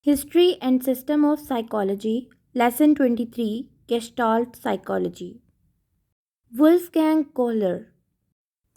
History and System of Psychology, Lesson 23, Gestalt Psychology. Wolfgang Kohler.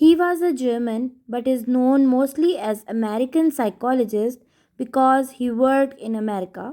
He was a German but is known mostly as American psychologist because he worked in America.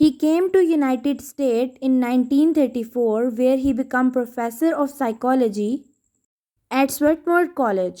He came to United States in 1934 where he became professor of psychology at Swarthmore College.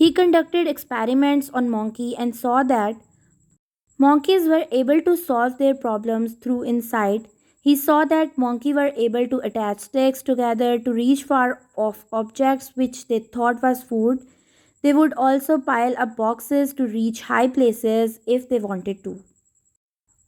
He conducted experiments on monkey and saw that monkeys were able to solve their problems through insight. He saw that monkeys were able to attach sticks together to reach far off objects which they thought was food. They would also pile up boxes to reach high places if they wanted to.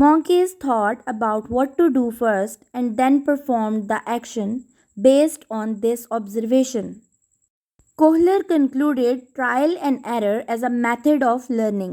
Monkeys thought about what to do first and then performed the action based on this observation. Kohler concluded trial and error as a method of learning.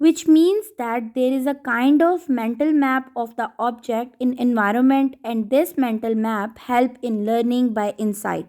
which means that there is a kind of mental map of the object in environment and this mental map help in learning by insight.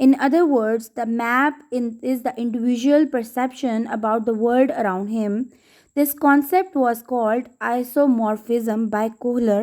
In other words, the map is the individual perception about the world around him. This concept was called isomorphism by Kohler.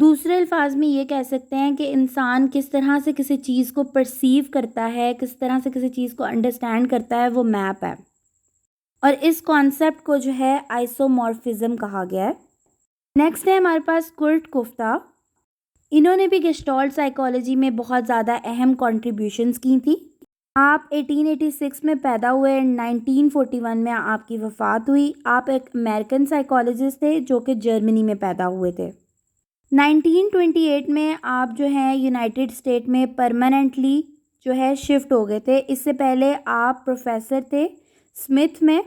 دوسرے الفاظ میں یہ کہہ سکتے ہیں کہ انسان کس طرح سے کسی چیز کو پرسیو کرتا ہے، کس طرح سے کسی چیز کو انڈرسٹینڈ کرتا ہے، وہ میپ ہے، اور اس کانسیپٹ کو جو ہے آئسومورفزم کہا گیا ہے۔ نیکسٹ ہے ہمارے پاس کرٹ کوفتا۔ انہوں نے بھی گیسٹالٹ سائیکالوجی میں بہت زیادہ اہم کنٹریبیوشنز کی تھیں۔ آپ 1886 میں پیدا ہوئے، 1941 میں آپ کی وفات ہوئی۔ آپ ایک امریکن سائیکالوجسٹ تھے جو کہ جرمنی میں پیدا ہوئے تھے۔ 1928 میں آپ جو ہیں یونائٹڈ اسٹیٹ میں پرماننٹلی جو ہے شفٹ ہو گئے تھے۔ اس سے پہلے آپ پروفیسر تھے اسمتھ میں۔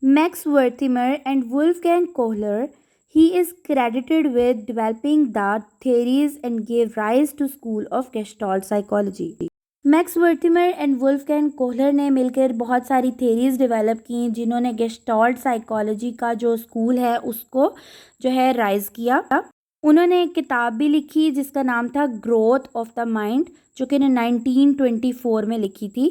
Max Wertheimer and Wolfgang Kohler, he is credited with developing the theories and gave rise to school of Gestalt psychology. Max Wertheimer and Wolfgang Kohler نے مل کر بہت ساری تھیریز ڈیولپ کیں جنہوں نے گیسٹالٹ سائیکالوجی کا جو اسکول ہے اس کو جو ہے رائز کیا۔ انہوں نے ایک کتاب بھی لکھی جس کا نام تھا گروتھ آف دا مائنڈ، جو کہ 1924 میں لکھی تھی۔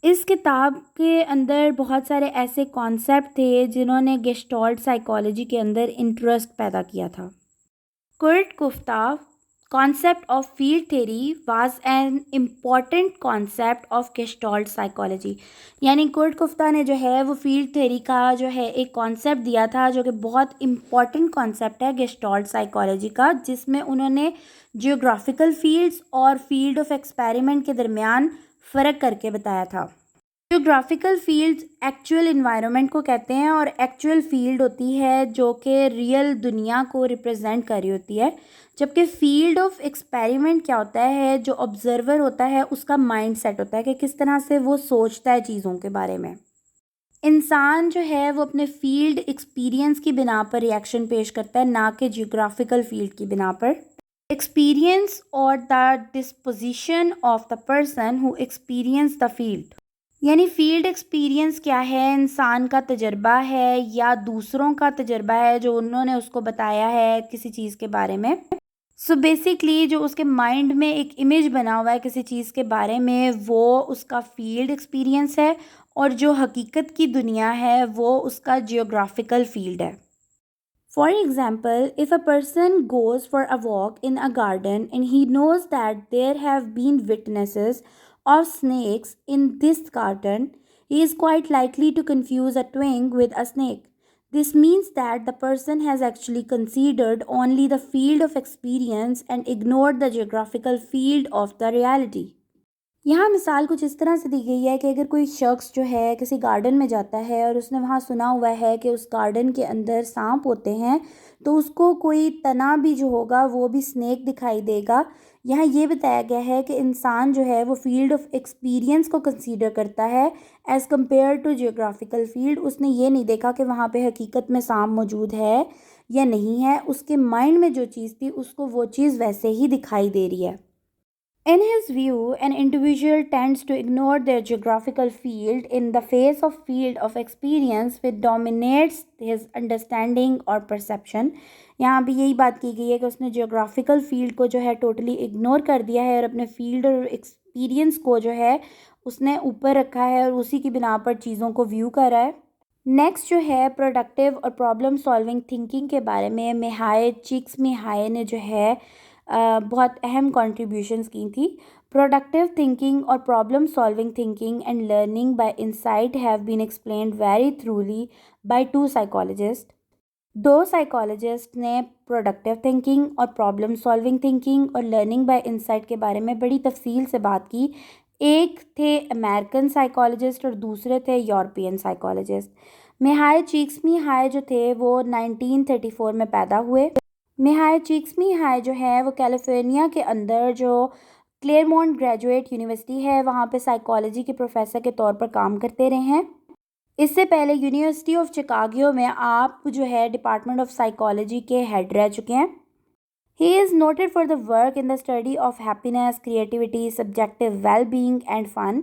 اس کتاب کے اندر بہت سارے ایسے کانسیپٹ تھے جنہوں نے گیسٹالٹ سائیکالوجی کے اندر انٹرسٹ پیدا کیا تھا۔ کرٹ kofta concept of field theory was an important concept of gestalt psychology، یعنی کرٹ کوفتا نے جو ہے وہ فیلڈ تھیوری کا جو ہے ایک کانسیپٹ دیا تھا جو کہ بہت امپورٹنٹ کانسیپٹ ہے گیسٹالٹ سائیکالوجی کا، جس میں انہوں نے جیوگرافیکل فیلڈز اور فیلڈ آف ایکسپیریمنٹ کے درمیان فرق کر کے بتایا تھا۔ جیوگرافیکل فیلڈز ایکچوئل انوائرمنٹ کو کہتے ہیں، اور ایکچوئل فیلڈ ہوتی ہے جو کہ ریئل دنیا کو ریپرزینٹ کر رہی ہوتی ہے، جبکہ فیلڈ آف ایکسپیریمنٹ کیا ہوتا ہے، جو آبزرور ہوتا ہے اس کا مائنڈ سیٹ ہوتا ہے کہ کس طرح سے وہ سوچتا ہے چیزوں کے بارے میں۔ انسان جو ہے وہ اپنے فیلڈ ایکسپیرینس کی بنا پر ریئیکشن پیش کرتا ہے، نہ کہ جیوگرافیکل فیلڈ کی بنا پر۔ ایکسپیرینس اور the disposition of the person ہو ایکسپیرینس دا فیلڈ، یعنی فیلڈ ایکسپیرینس کیا ہے، انسان کا تجربہ ہے یا دوسروں کا تجربہ ہے جو انہوں نے اس کو بتایا ہے کسی چیز کے بارے میں۔ سو بیسکلی جو اس کے مائنڈ میں ایک امیج بنا ہوا ہے کسی چیز کے بارے میں، وہ اس کا فیلڈ ایکسپیرینس ہے، اور جو حقیقت کی دنیا ہے وہ اس کا جیوگرافیکل فیلڈ ہے۔ For example, if a person goes for a walk in a garden and he knows that there have been witnesses of snakes in this garden, he is quite likely to confuse a twig with a snake. This means that the person has actually considered only the field of experience and ignored the geographical field of the reality. یہاں مثال کچھ اس طرح سے دی گئی ہے کہ اگر کوئی شخص جو ہے کسی گارڈن میں جاتا ہے اور اس نے وہاں سنا ہوا ہے کہ اس گارڈن کے اندر سانپ ہوتے ہیں، تو اس کو کوئی تنا بھی جو ہوگا وہ بھی سنیک دکھائی دے گا۔ یہاں یہ بتایا گیا ہے کہ انسان جو ہے وہ فیلڈ آف ایکسپیرینس کو کنسیڈر کرتا ہے as compare to geographical field. اس نے یہ نہیں دیکھا کہ وہاں پہ حقیقت میں سانپ موجود ہے یا نہیں ہے، اس کے مائنڈ میں جو چیز تھی اس کو وہ چیز ویسے ہی دکھائی دے رہی ہے۔ In his view, an individual tends to ignore their geographical field in the face of field of experience which dominates his understanding or perception. یہاں بھی یہی بات کی گئی ہے کہ اس نے جیوگرافیکل فیلڈ کو جو ہے ٹوٹلی اگنور کر دیا ہے اور اپنے فیلڈ اور ایکسپیرینس کو جو ہے اس نے اوپر رکھا ہے اور اسی کی بنا پر چیزوں کو ویو کر رہا ہے۔ نیکسٹ جو ہے پروڈکٹیو اور پرابلم سالونگ تھنکنگ کے بارے میں میہائے چیکسمیہائے نے جو ہے بہت اہم کنٹریبیوشنز کی تھی۔ پروڈکٹیو تھنکنگ اور problem solving thinking and learning by insight have been explained very thoroughly by two psychologist. دو سائیکالوجسٹ نے پروڈکٹیو تھنکنگ اور پرابلم سالونگ تھنکنگ اور لرننگ بائی انسائٹ کے بارے میں بڑی تفصیل سے بات کی۔ ایک تھے امریکن سائیکالوجسٹ اور دوسرے تھے یورپین سائیکالوجسٹ۔ میہائے چیکسمیہائے جو تھے وہ 1934 میں پیدا ہوئے۔ میہائے چیکسمیہائے جو ہے وہ کیلیفورنیا کے اندر جو کلیئرمونٹ گریجویٹ یونیورسٹی ہے وہاں پہ سائیکالوجی کے پروفیسر کے طور پر کام کرتے رہے ہیں۔ اس سے پہلے یونیورسٹی آف چکاگو میں آپ جو ہے ڈپارٹمنٹ آف سائیکالوجی کے ہیڈ رہ چکے ہیں۔ He is noted for the work in the study of happiness, creativity, subjective well-being and fun,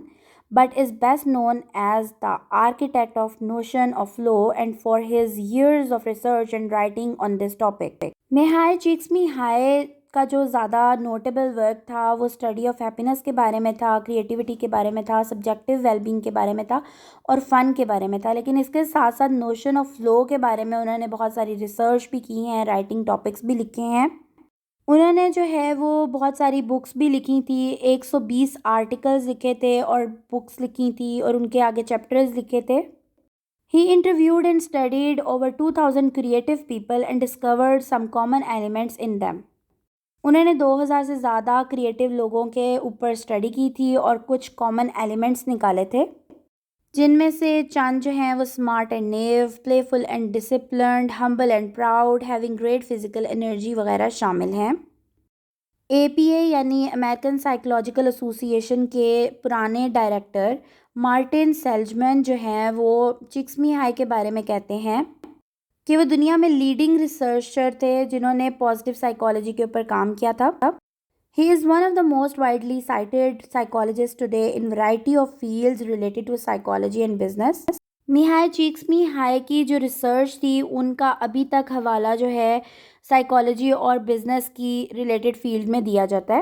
but is best known as the architect of notion of flow and for his years of research and writing on this topic. میہائے چیکسمیہائے کا جو زیادہ notable work تھا وہ study of happiness کے بارے میں تھا، creativity کے بارے میں تھا، سبجیکٹیو ویل بینگ کے بارے میں تھا اور فن کے بارے میں تھا، لیکن اس کے ساتھ ساتھ نوشن آف فلو کے بارے میں انہوں نے بہت ساری ریسرچ بھی کی ہیں، رائٹنگ ٹاپکس بھی لکھے ہیں۔ انہوں نے جو ہے وہ بہت ساری بکس بھی لکھی تھی، 120 آرٹیکلز لکھے تھے اور بکس لکھی تھی اور ان کے آگے چیپٹرز لکھے تھے. He interviewed and studied over 2000 creative people and discovered some common elements in them. انہوں نے 2000 سے زیادہ کریٹیو لوگوں کے اوپر اسٹڈی کی تھی اور کچھ کامن ایلیمنٹس نکالے تھے، جن میں سے چند جو ہیں وہ smart and new, playful and disciplined, humble and proud, having great physical energy وغیرہ شامل ہیں. APA یعنی امریکن سائیکولوجیکل ایسوسی ایشن کے پرانے ڈائریکٹر مارٹن سیلجمن جو ہیں وہ چکسمی-ہائی کے بارے میں کہتے ہیں کہ وہ دنیا میں لیڈنگ ریسرچر تھے جنہوں نے پازیٹیو سائیکالوجی کے اوپر کام کیا تھا. He is one of the most widely cited psychologists today in variety of fields related to psychology and business. میہائی چیکسمی-ہائی کی جو ریسرچ تھی ان کا ابھی تک حوالہ جو ہے سائیکالوجی اور بزنس کی ریلیٹڈ فیلڈ میں دیا جاتا ہے.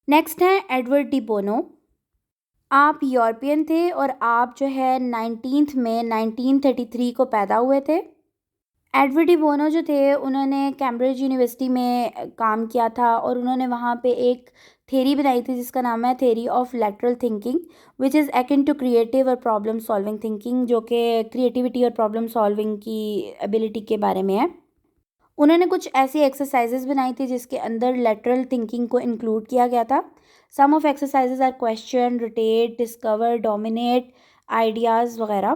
نیکسٹ ہیں ایڈورڈ ڈی بونو. آپ یورپین تھے اور آپ جو ہے 19 مئی 1933 کو پیدا ہوئے تھے. ایڈورڈ ڈی بونو جو تھے انہوں نے کیمبرج یونیورسٹی میں کام کیا تھا اور انہوں نے وہاں پہ ایک تھیری بنائی تھی جس کا نام ہے theory of lateral thinking which is akin to creative اور پرابلم سالونگ تھنکنگ، جو کہ کریٹیوٹی اور پرابلم سالونگ کی ایبلٹی کے بارے میں ہے. انہوں نے کچھ ایسی ایکسرسائزز بنائی تھی جس کے اندر لیٹرل تھنکنگ کو انکلوڈ کیا گیا تھا. Some of exercises are question, rotate, discover, dominate, ideas وغیرہ.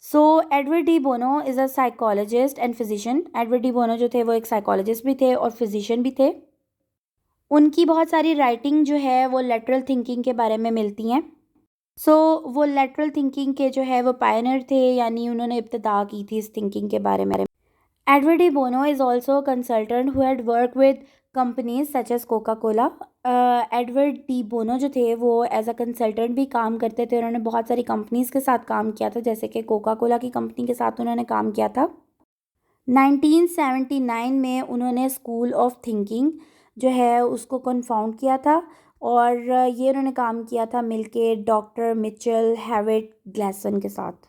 So Edward de Bono is a psychologist and physician. Edward de Bono جو تھے وہ ایک سائیکالوجسٹ بھی تھے اور فزیشین بھی تھے. ان کی بہت ساری رائٹنگ جو ہے وہ لیٹرل تھنکنگ کے بارے میں ملتی ہیں. سو وہ لیٹرل تھنکنگ کے جو ہے وہ پائنر تھے، یعنی انہوں نے ابتدا کی تھی اس تھنکنگ کے بارے میں. Edward de Bono is also a consultant who had worked with companies such as Coca-Cola. Edward de Bono جو تھے وہ ایز اے کنسلٹنٹ بھی کام کرتے تھے. انہوں نے بہت ساری کمپنیز کے ساتھ کام کیا تھا، جیسے کہ کوکا کولا کی کمپنی کے ساتھ انہوں نے کام کیا تھا. 1979 میں انہوں نے اسکول آف تھنکنگ جو ہے اس کو کنفاؤنڈ کیا تھا اور یہ انہوں نے کام کیا تھا مل کے ڈاکٹر مچل ہیوٹ گلیسن کے ساتھ.